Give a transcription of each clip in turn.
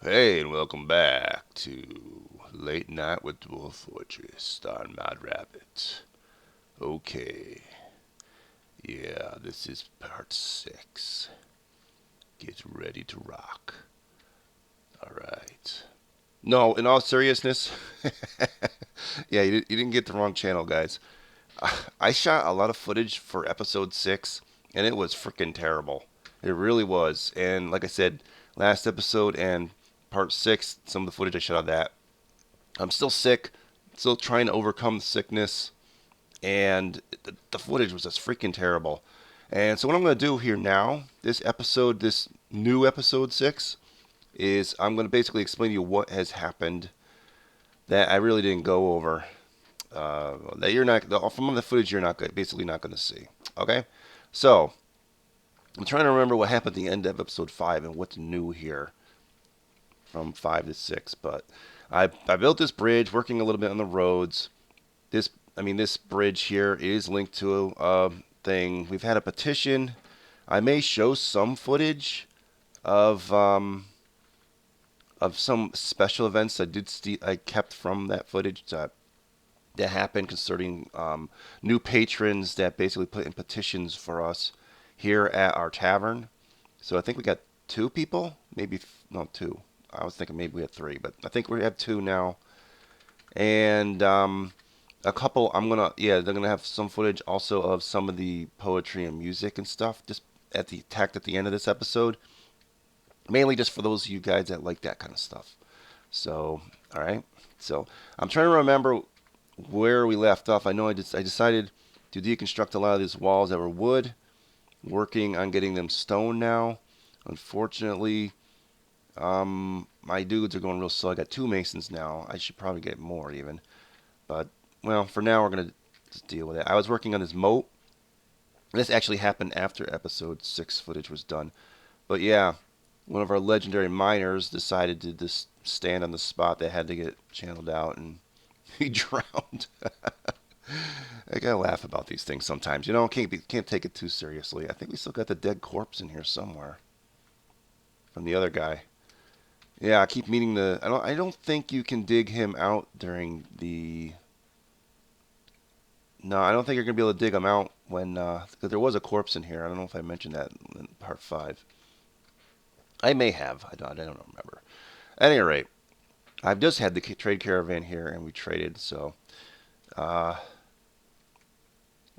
Hey, and welcome back to Late Night with Dwarf Fortress, starring Mad Rabbit. Okay, yeah, this is part 6. Get ready to rock. Alright. No, in all seriousness, yeah, you didn't get the wrong channel, guys. I shot a lot of footage for episode 6, and it was freaking terrible. It really was. And like I said, last episode and part 6, some of the footage I shot of that, I'm still sick, still trying to overcome the sickness, and the footage was just freaking terrible. And so what I'm going to do here now, this new episode 6, is I'm going to basically explain to you what has happened that I really didn't go over. That you're not from the footage you're not basically not going to see. Okay, so I'm trying to remember what happened at the end of episode 5 and what's new here from 5 to 6. But I built this bridge, working a little bit on the roads. This bridge here is linked to a thing. We've had a petition. I may show some footage of some special events I kept from that footage that happened concerning new patrons that basically put in petitions for us here at our tavern. So I think we got 2 people, maybe no 2. I was thinking maybe we had 3, but I think we have 2 now. And a couple, they're gonna have some footage also of some of the poetry and music and stuff just at the end of this episode, mainly just for those of you guys that like that kind of stuff. So, all right. So I'm trying to remember where we left off. I know I decided to deconstruct a lot of these walls that were wood, working on getting them stone now. Unfortunately, my dudes are going real slow. I got 2 masons now. I should probably get more even. But, well, for now, we're going to just deal with it. I was working on this moat. This actually happened after episode 6 footage was done. But yeah, one of our legendary miners decided to just stand on the spot that had to get channeled out, and he drowned. I gotta laugh about these things sometimes. You know, can't take it too seriously. I think we still got the dead corpse in here somewhere from the other guy. Yeah, I keep meaning to. I don't think you can dig him out during the. No, I don't think you're gonna be able to dig him out when. Because there was a corpse in here. I don't know if I mentioned that in part 5. I may have. I don't remember. At any rate, I've just had the trade caravan here, and we traded. So, uh,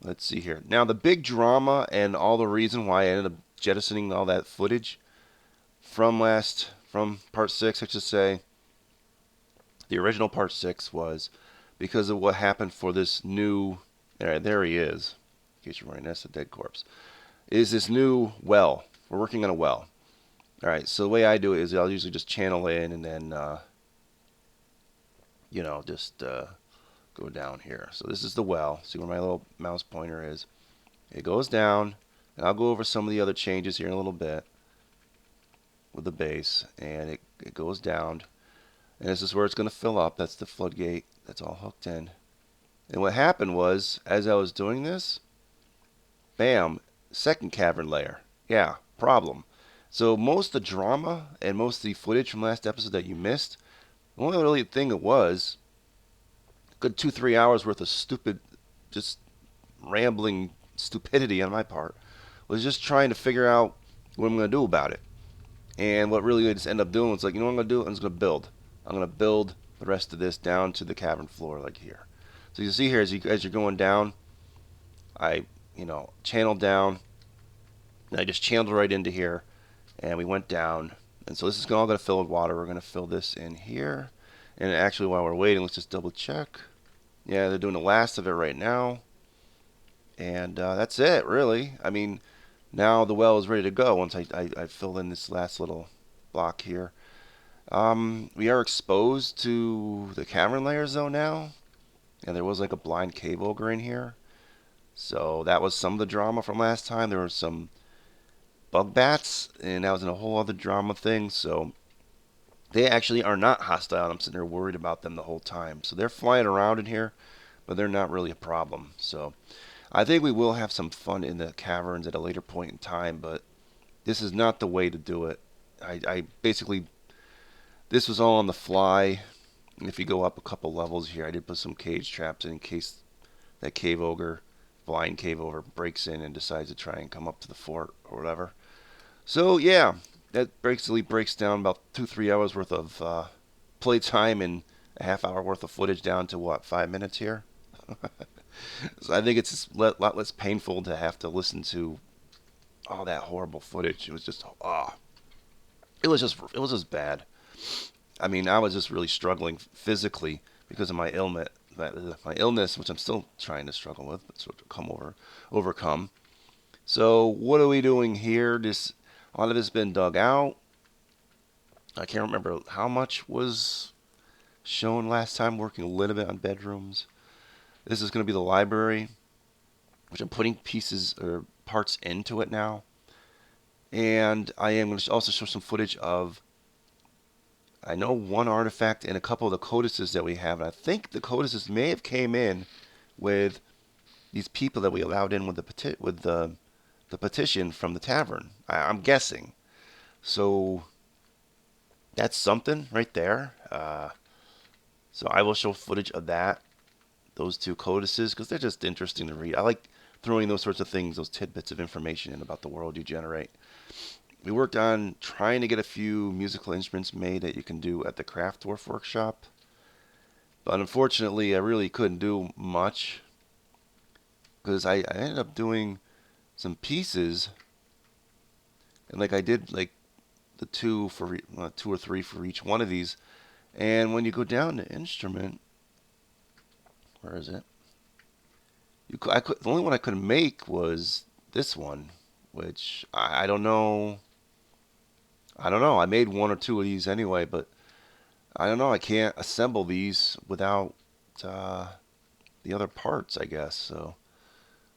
let's see here. Now, the big drama and all the reason why I ended up jettisoning all that footage from part 6, I should say, the original part 6 was because of what happened for this new. There he is. In case you're wondering, that's the dead corpse. Is this new well? We're working on a well. All right. So the way I do it is I'll usually just channel in and then just go down here. So this is the well. See where my little mouse pointer is? It goes down, and I'll go over some of the other changes here in a little bit with the base, and it goes down, and this is where it's going to fill up. That's the floodgate. That's all hooked in. And what happened was, as I was doing this, bam, second cavern layer. Yeah, problem. So most of the drama and most of the footage from last episode that you missed, the only really thing it was, good 2-3 hours worth of stupid, just rambling stupidity on my part, was just trying to figure out what I'm going to do about it. And what really I just ended up doing was like, you know what I'm going to do? I'm just going to build. I'm going to build the rest of this down to the cavern floor like here. So you see here as you're going down, I channeled down, and I just channeled right into here, and we went down. And so this is all going to fill with water. We're going to fill this in here. And actually, while we're waiting, let's just double check. Yeah, they're doing the last of it right now. And that's it, really. I mean, now the well is ready to go once I fill in this last little block here. We are exposed to the cavern layers, though, now. And there was like a blind cave ogre in here. So that was some of the drama from last time. There were some bug bats, and that was in a whole other drama thing. So they actually are not hostile. I'm sitting there worried about them the whole time. So they're flying around in here, but they're not really a problem. So I think we will have some fun in the caverns at a later point in time, but this is not the way to do it. I basically This was all on the fly. And if you go up a couple levels here, I did put some cage traps in case that cave ogre, blind cave ogre, breaks in and decides to try and come up to the fort or whatever. So yeah, that basically breaks down about 2-3 hours worth of playtime and a half hour worth of footage down to what, 5 minutes here. So I think it's a lot less painful to have to listen to all that horrible footage. It was just it was just bad. I mean, I was just really struggling physically because of my illness, which I'm still trying to struggle with, but sort of overcome. So what are we doing here? This a lot of this has been dug out. I can't remember how much was shown last time. Working a little bit on bedrooms. This is going to be the library, which I'm putting pieces or parts into it now. And I am going to also show some footage of, I know, one artifact and a couple of the codices that we have. And I think the codices may have came in with these people that we allowed in with the petition from the tavern. I'm guessing. So that's something right there. So I will show footage of that, those two codices, because they're just interesting to read. I like throwing those sorts of things, those tidbits of information in about the world you generate. We worked on trying to get a few musical instruments made that you can do at the craft dwarf workshop. But unfortunately, I really couldn't do much because I ended up doing some pieces, and like I did like the two or three for each one of these. And when you go down to instrument, where is it? The only one I could make was this one, which I don't know. I don't know. I made one or two of these anyway, but I don't know. I can't assemble these without uh, the other parts, I guess. So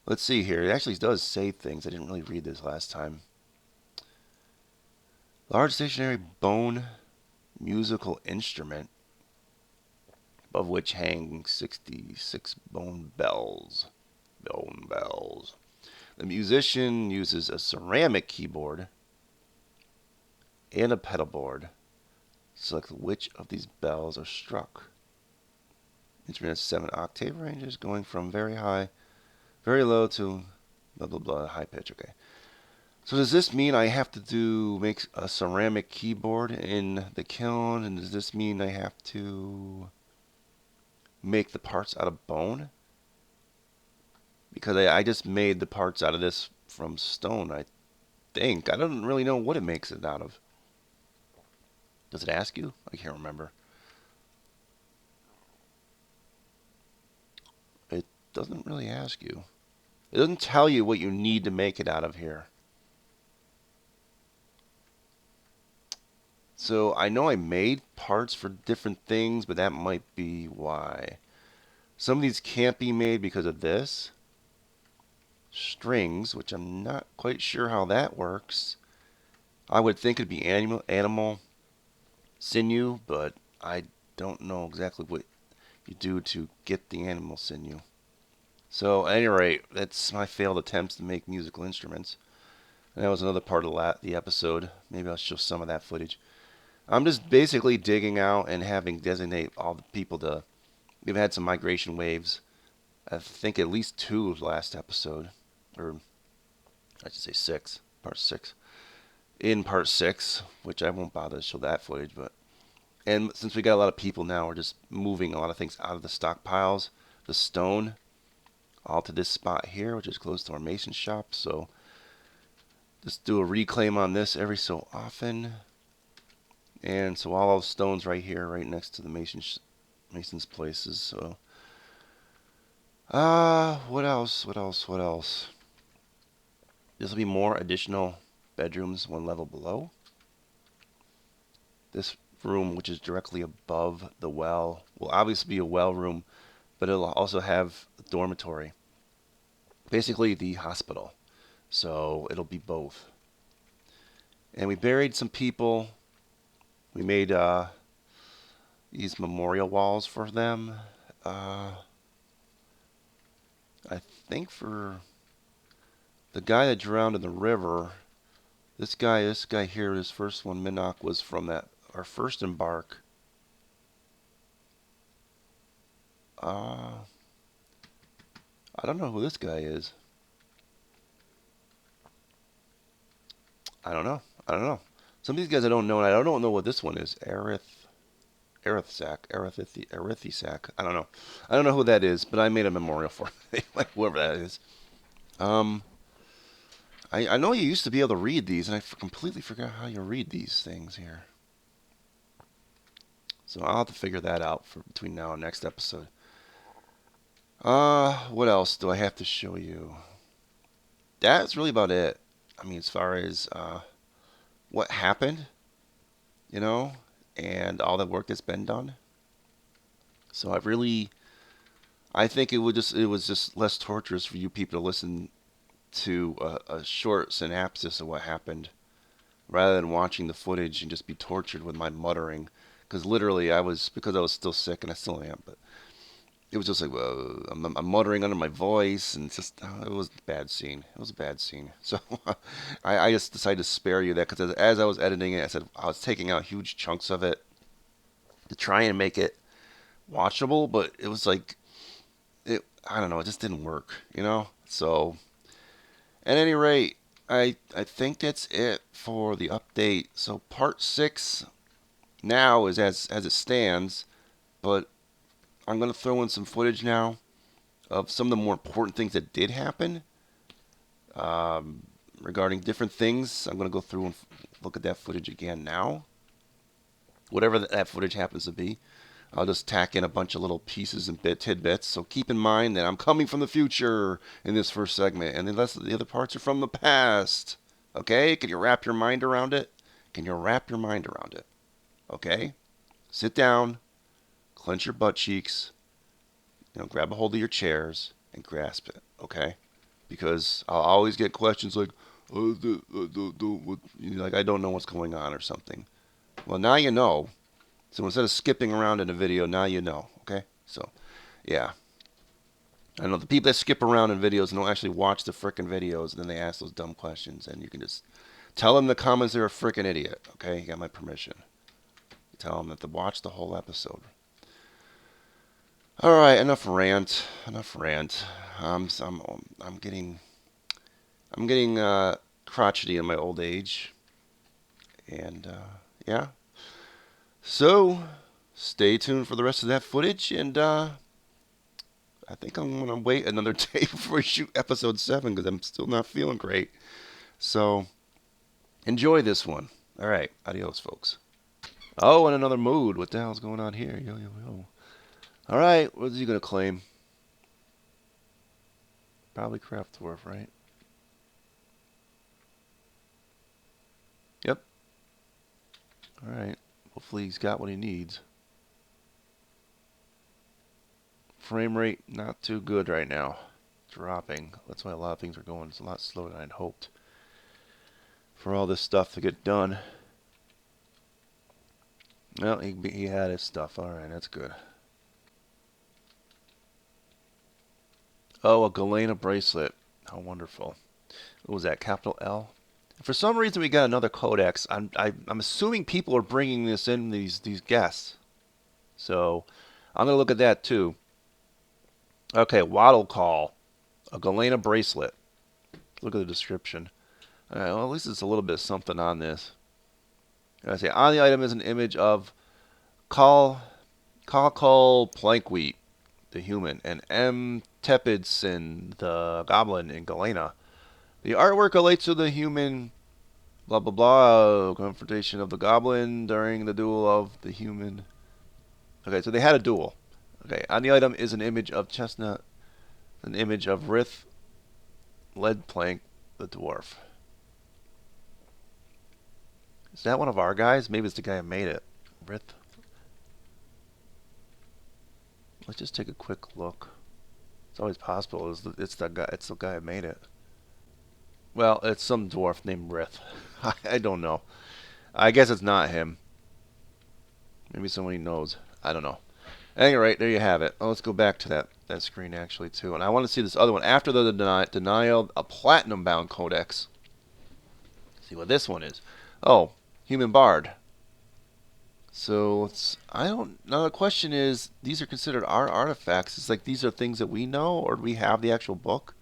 let's see here. It actually does say things. I didn't really read this last time. Large stationary bone musical instrument, above which hang 66 bone bells. Bone bells. The musician uses a ceramic keyboard and a pedal board. Select which of these bells are struck. Instrument has 7 octave ranges, going from very high, very low to blah blah blah, high pitch. Okay. So does this mean I have to make a ceramic keyboard in the kiln, and does this mean I have to make the parts out of bone? Because I just made the parts out of this from stone, I think. I don't really know what it makes it out of. Does it ask you? I can't remember. It doesn't really ask you. It doesn't tell you what you need to make it out of here. So I know I made parts for different things, but that might be why. Some of these can't be made because of this. Strings, which I'm not quite sure how that works. I would think it'd be animal sinew, but I don't know exactly what you do to get the animal sinew. So at any rate, that's my failed attempts to make musical instruments. And that was another part of the episode. Maybe I'll show some of that footage. I'm just basically digging out and having designate all the people to. We've had some migration waves. I think at least 2 last episode, or I should say 6, part 6. In part 6, which I won't bother to show that footage, but and since we got a lot of people now, we're just moving a lot of things out of the stockpiles, the stone, all to this spot here, which is close to our mason shop. So just do a reclaim on this every so often. And so all those stones right here, right next to the mason's places. So, what else? What else? What else? This will be more additional bedrooms 1 level below. This room, which is directly above the well, will obviously be a well room, but it'll also have a dormitory. Basically, the hospital. So it'll be both. And we buried some people. We made these memorial walls for them. I think for the guy that drowned in the river, this guy here, this first one, Minok, was from that our first embark. I don't know who this guy is. I don't know. I don't know. Some of these guys I don't know, and I don't know what this one is. Arethisac. I don't know. I don't know who that is, but I made a memorial for him. Like whoever that is. Um, I know you used to be able to read these, and I completely forgot how you read these things here. So I'll have to figure that out for between now and next episode. What else do I have to show you? That's really about it. I mean, as far as what happened, you know, and all the work that's been done. So I think it was just less torturous for you people to listen to a short synopsis of what happened, rather than watching the footage and just be tortured with my muttering. Because literally, because I was still sick, and I still am, but it was just like, I'm muttering under my voice, and it was a bad scene. It was a bad scene. So I just decided to spare you that, because as I was editing it, I said I was taking out huge chunks of it to try and make it watchable, but it was like, I don't know, it just didn't work, you know? So, at any rate, I think that's it for the update. So part 6 now is as it stands, but I'm going to throw in some footage now of some of the more important things that did happen regarding different things. I'm going to go through and look at that footage again now. Whatever that footage happens to be, I'll just tack in a bunch of little pieces and tidbits. So keep in mind that I'm coming from the future in this first segment, and the other parts are from the past. Okay? Can you wrap your mind around it? Can you wrap your mind around it? Okay? Sit down, clench your butt cheeks, grab a hold of your chairs and grasp it, okay? Because I'll always get questions like, like I don't know what's going on or something. Well, now you know. So instead of skipping around in a video, now you know, okay? So, yeah. I know the people that skip around in videos and don't actually watch the frickin' videos, and then they ask those dumb questions, and you can just tell them in the comments they're a frickin' idiot, okay? You got my permission. Tell them that to watch the whole episode. All right, enough rant. Enough rant. I'm getting crotchety in my old age, and yeah. So stay tuned for the rest of that footage, and I think I'm gonna wait another day before I shoot episode 7 because I'm still not feeling great. So enjoy this one. All right, adios, folks. Oh, and another mood. What the hell's going on here? Yo, yo, yo. All right, what's he gonna claim? Probably Craft Dwarf, right? Yep. All right. Hopefully he's got what he needs. Frame rate not too good right now. Dropping. That's why a lot of things are going. It's a lot slower than I'd hoped for all this stuff to get done. Well, he had his stuff. All right, that's good. Oh, a Galena bracelet. How wonderful. What was that? Capital L? For some reason, we got another codex. I'm assuming people are bringing this in, these guests. So I'm gonna look at that too. Okay, Waddle Call, a Galena bracelet. Look at the description. All right, well, at least it's a little bit of something on this. I say on the item is an image of Call Plankwheat, the human, and M. Tepidson, the goblin in Galena. The artwork relates to the human, blah blah blah, confrontation of the goblin during the duel of the human. Okay, so they had a duel. Okay, on the item is an image of Chestnut, an image of Rith Leadplank, the dwarf. Is that one of our guys? Maybe it's the guy who made it. Rith. Let's just take a quick look. It's always possible. It's the guy who made it. Well, it's some dwarf named Rith. I don't know. I guess it's not him. Maybe somebody knows. I don't know. At any rate, there you have it. Oh, let's go back to that screen actually too. And I want to see this other one. After the denial, a platinum-bound codex. See what this one is. Oh, Human Bard. So I don't. Now the question is, these are considered our artifacts. It's like these are things that we know, or do we have the actual book?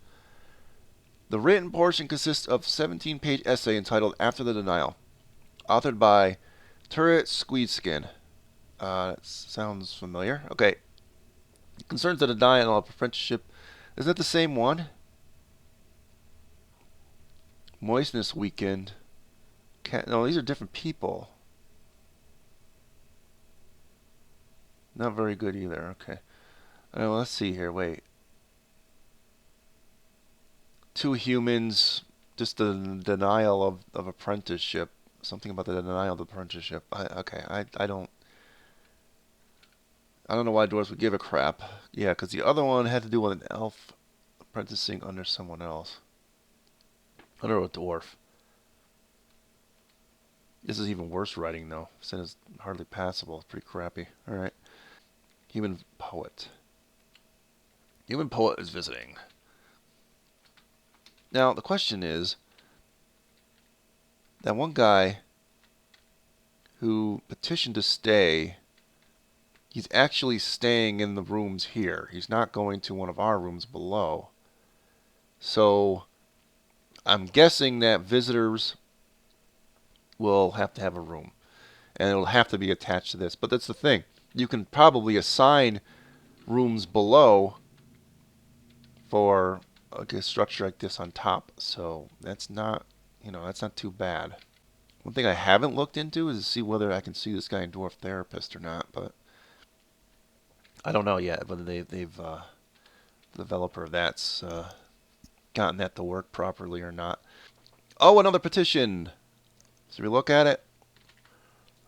The written portion consists of 17-page essay entitled "After the Denial," authored by Turret Squeedskin. That sounds familiar. Okay. It concerns the denial of apprenticeship. Is that the same one? Moistness weakened. No, these are different people. Not very good either. Okay. Let's see here. Wait. Two humans. Just the denial of apprenticeship. Something about the denial of apprenticeship. Okay. I don't know why dwarves would give a crap. Yeah, because the other one had to do with an elf apprenticing under someone else. Under a dwarf. This is even worse writing, though. Since it's hardly passable. It's pretty crappy. Alright. Human poet. Human poet is visiting. Now, the question is, that one guy who petitioned to stay, he's actually staying in the rooms here. He's not going to one of our rooms below. So, I'm guessing that visitors will have to have a room. And it'll have to be attached to this. But that's the thing. You can probably assign rooms below for a structure like this on top. So that's not, that's not too bad. One thing I haven't looked into is to see whether I can see this guy in Dwarf Therapist or not. But I don't know yet whether they've the developer of that's gotten that to work properly or not. Oh, another petition. So we look at it.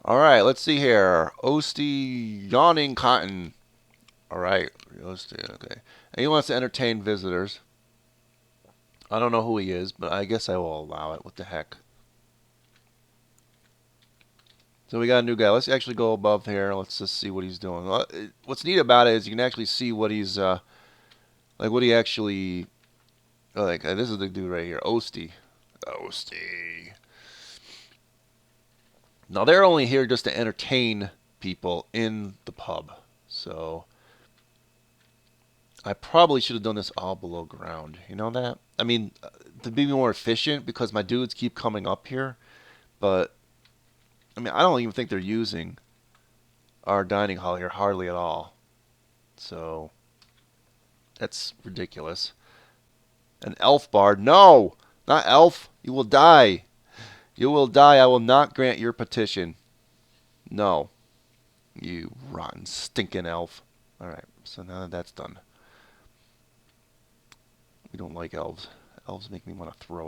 All right, let's see here. Osty Yawning Cotton. All right, Osty, okay. And he wants to entertain visitors. I don't know who he is, but I guess I will allow it. What the heck? So we got a new guy. Let's actually go above here. Let's just see what he's doing. What's neat about it is you can actually see what he's like. What he actually like. This is the dude right here, Osty. Osty. Now they're only here just to entertain people in the pub. So I probably should have done this all below ground. You know that? I mean, to be more efficient because my dudes keep coming up here. But I mean, I don't even think they're using our dining hall here hardly at all. So that's ridiculous. An elf bard? No, not elf. You will die. You will die. I will not grant your petition. No, you rotten, stinking elf. All right. So now that that's done, we don't like elves. Elves make me want to throw up.